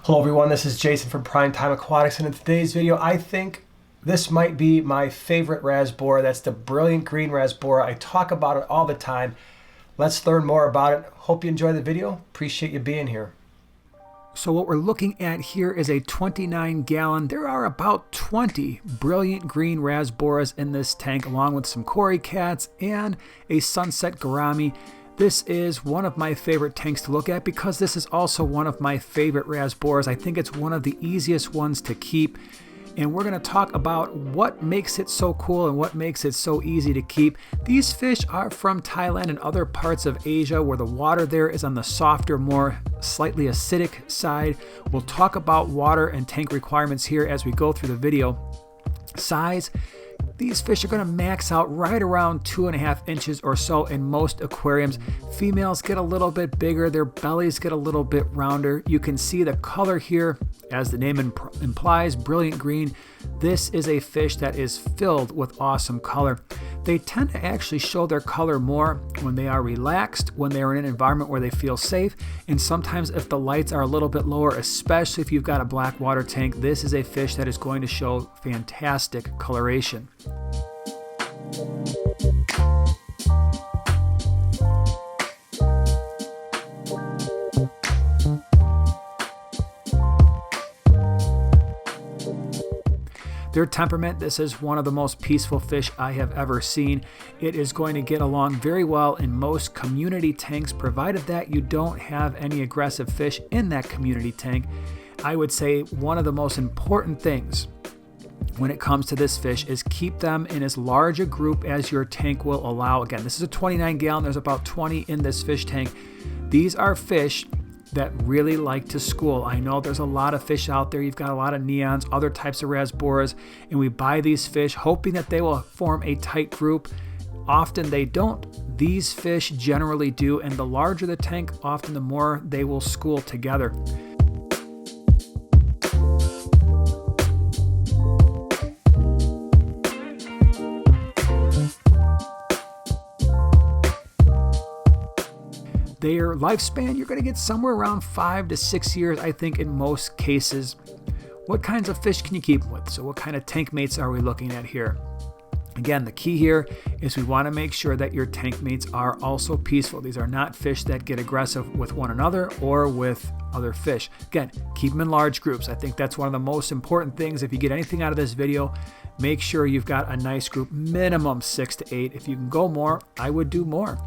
Hello everyone, this is Jason from Primetime Aquatics, and in today's video I think this might be my favorite Rasbora. That's the Brilliant Green Rasbora. I talk about it all the time. Let's learn more about it. Hope you enjoy the video. Appreciate you being here. So what we're looking at here is a 29-gallon. There are about 20 Brilliant Green Rasboras in this tank, along with some Cory cats and a Sunset Gourami. This is one of my favorite tanks to look at because this is also one of my favorite Rasboras. I think it's one of the easiest ones to keep. And we're going to talk about what makes it so cool and what makes it so easy to keep. These fish are from Thailand and other parts of Asia where the water there is on the softer, more slightly acidic side. We'll talk about water and tank requirements here as we go through the video. Size. These fish are going to max out right around 2.5 inches or so in most aquariums. Females get a little bit bigger, their bellies get a little bit rounder. You can see the color here, as the name implies, brilliant green. This is a fish that is filled with awesome color. They tend to actually show their color more when they are relaxed, when they are in an environment where they feel safe, and sometimes if the lights are a little bit lower, especially if you've got a black water tank, this is a fish that is going to show fantastic coloration. Their temperament, this is one of the most peaceful fish I have ever seen. It is going to get along very well in most community tanks, provided that you don't have any aggressive fish in that community tank. I would say one of the most important things when it comes to this fish is keep them in as large a group as your tank will allow. Again, this is a 29-gallon. There's about 20 in this fish tank. These are fish that really like to school. I know there's a lot of fish out there. You've got a lot of neons, other types of Rasboras, and we buy these fish hoping that they will form a tight group. Often they don't. These fish generally do, and the larger the tank, often the more they will school together. Their lifespan, you're going to get somewhere around 5 to 6 years, I think, in most cases. What kinds of fish can you keep them with? So what kind of tank mates are we looking at here? Again, the key here is we want to make sure that your tank mates are also peaceful. These are not fish that get aggressive with one another or with other fish. Again, keep them in large groups. I think that's one of the most important things. If you get anything out of this video, make sure you've got a nice group, minimum 6 to 8. If you can go more, I would do more.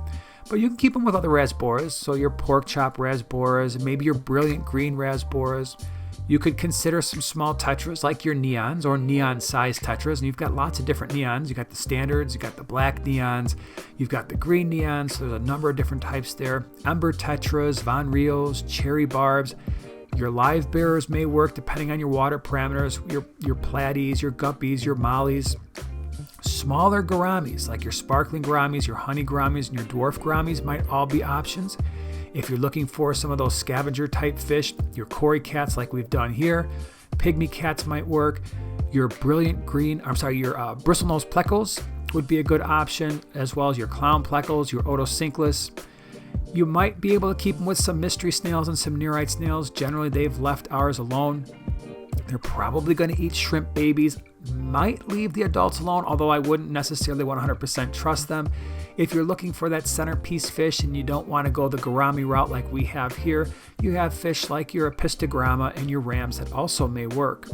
But you can keep them with other Rasboras, so your pork chop Rasboras, maybe your Brilliant Green Rasboras. You could consider some small tetras like your neons or neon-sized tetras, and you've got lots of different neons. You've got the standards, you've got the black neons, you've got the green neons, so there's a number of different types there. Ember tetras, Von Rios, cherry barbs. Your live bearers may work depending on your water parameters, your platies, your guppies, your mollies. Smaller gouramis, like your sparkling gouramis, your honey gouramis, and your dwarf gouramis might all be options. If you're looking for some of those scavenger type fish, your Cory cats like we've done here, pygmy cats might work. Your your bristlenose plecos would be a good option, as well as your clown plecos, your otocinclus. You might be able to keep them with some mystery snails and some nearite snails. Generally, they've left ours alone. They're probably going to eat shrimp babies. Might leave the adults alone, although I wouldn't necessarily 100% trust them. If you're looking for that centerpiece fish and you don't want to go the gourami route like we have here, you have fish like your apistogramma and your rams that also may work.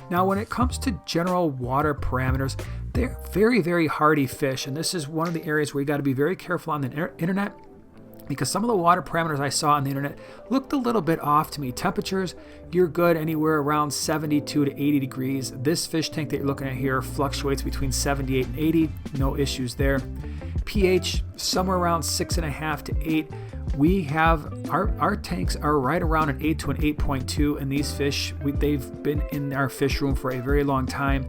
Now, when it comes to general water parameters, they're very, very hardy fish, and this is one of the areas where you got to be very careful on the internet, because some of the water parameters I saw on the internet looked a little bit off to me. Temperatures, you're good anywhere around 72 to 80 degrees. This fish tank that you're looking at here fluctuates between 78 and 80, no issues there. pH, somewhere around 6.5 to 8. We have, our tanks are right around an 8 to an 8.2, and these fish, they've been in our fish room for a very long time,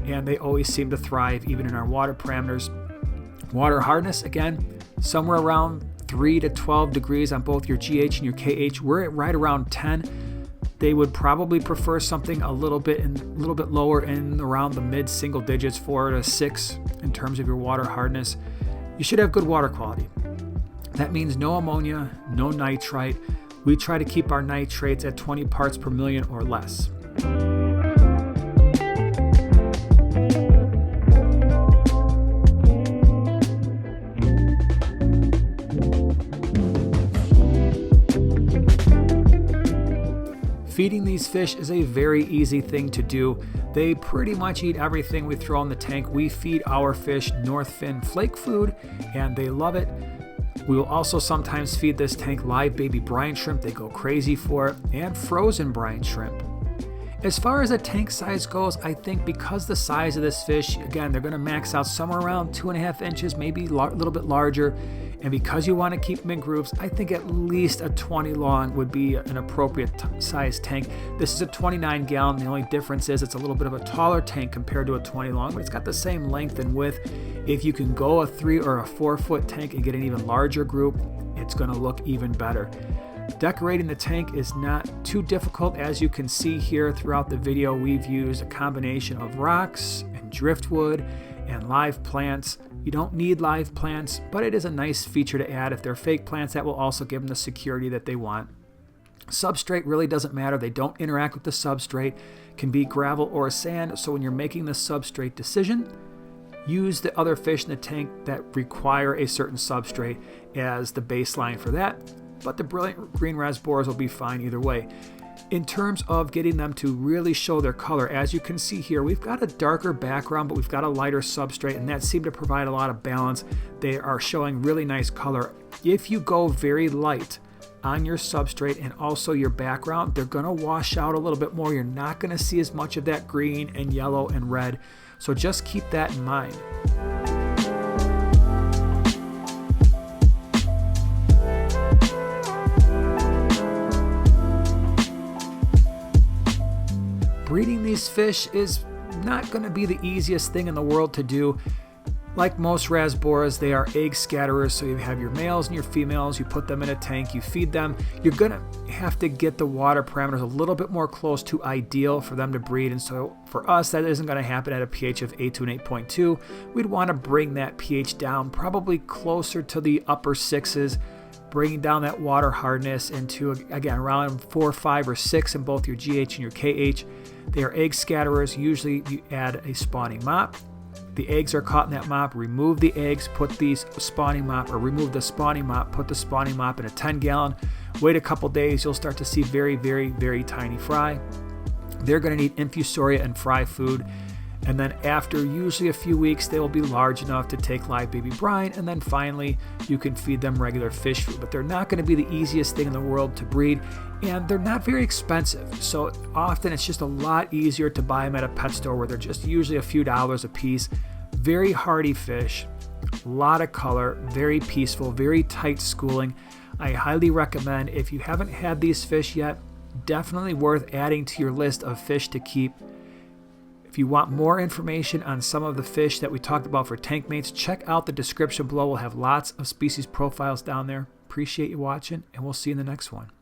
and they always seem to thrive even in our water parameters. Water hardness, again, somewhere around 3 to 12 degrees on both your GH and your KH. We're at right around 10. They would probably prefer something a little bit lower in around the mid single digits, 4 to 6 in terms of your water hardness. You should have good water quality. That means no ammonia, no nitrite. We try to keep our nitrates at 20 parts per million or less. Feeding these fish is a very easy thing to do. They pretty much eat everything we throw in the tank. We feed our fish North Fin flake food, and they love it. We will also sometimes feed this tank live baby brine shrimp. They go crazy for it, and frozen brine shrimp. As far as the tank size goes, I think because the size of this fish, again, they're going to max out somewhere around 2.5 inches, maybe a little bit larger. And because you want to keep them in groups, I think at least a 20 long would be an appropriate size tank. This is a 29 gallon. The only difference is it's a little bit of a taller tank compared to a 20 long, but it's got the same length and width. If you can go a 3 or a 4 foot tank and get an even larger group, it's going to look even better. Decorating the tank is not too difficult. As you can see here throughout the video, we've used a combination of rocks and driftwood and live plants. You don't need live plants, but it is a nice feature to add. If they're fake plants, that will also give them the security that they want. Substrate really doesn't matter. They don't interact with the substrate. It can be gravel or sand. So when you're making the substrate decision, use the other fish in the tank that require a certain substrate as the baseline for that. But the Brilliant Green Rasboras will be fine either way. In terms of getting them to really show their color, as you can see here, we've got a darker background, but we've got a lighter substrate, and that seemed to provide a lot of balance. They are showing really nice color. If you go very light on your substrate and also your background, they're going to wash out a little bit more. You're not going to see as much of that green and yellow and red. So just keep that in mind. Breeding these fish is not going to be the easiest thing in the world to do. Like most rasboras, they are egg scatterers, so you have your males and your females, you put them in a tank, you feed them. You're going to have to get the water parameters a little bit more close to ideal for them to breed, and so for us, that isn't going to happen at a pH of 8 to an 8.2. We'd want to bring that pH down probably closer to the upper 6s, bringing down that water hardness into, again, around 4, 5, or 6 in both your GH and your KH. They are egg scatterers. Usually you add a spawning mop. The eggs are caught in that mop. Remove the eggs, put the spawning mop, or remove the spawning mop, put the spawning mop in a 10 gallon. Wait a couple days, you'll start to see very, very, very tiny fry. They're going to need infusoria and fry food. And then after usually a few weeks, they will be large enough to take live baby brine. And then finally, you can feed them regular fish food. But they're not going to be the easiest thing in the world to breed. And they're not very expensive. So often it's just a lot easier to buy them at a pet store where they're just usually a few dollars a piece. Very hardy fish, a lot of color, very peaceful, very tight schooling. I highly recommend, if you haven't had these fish yet, definitely worth adding to your list of fish to keep. If you want more information on some of the fish that we talked about for tank mates, check out the description below. We'll have lots of species profiles down there. Appreciate you watching, and we'll see you in the next one.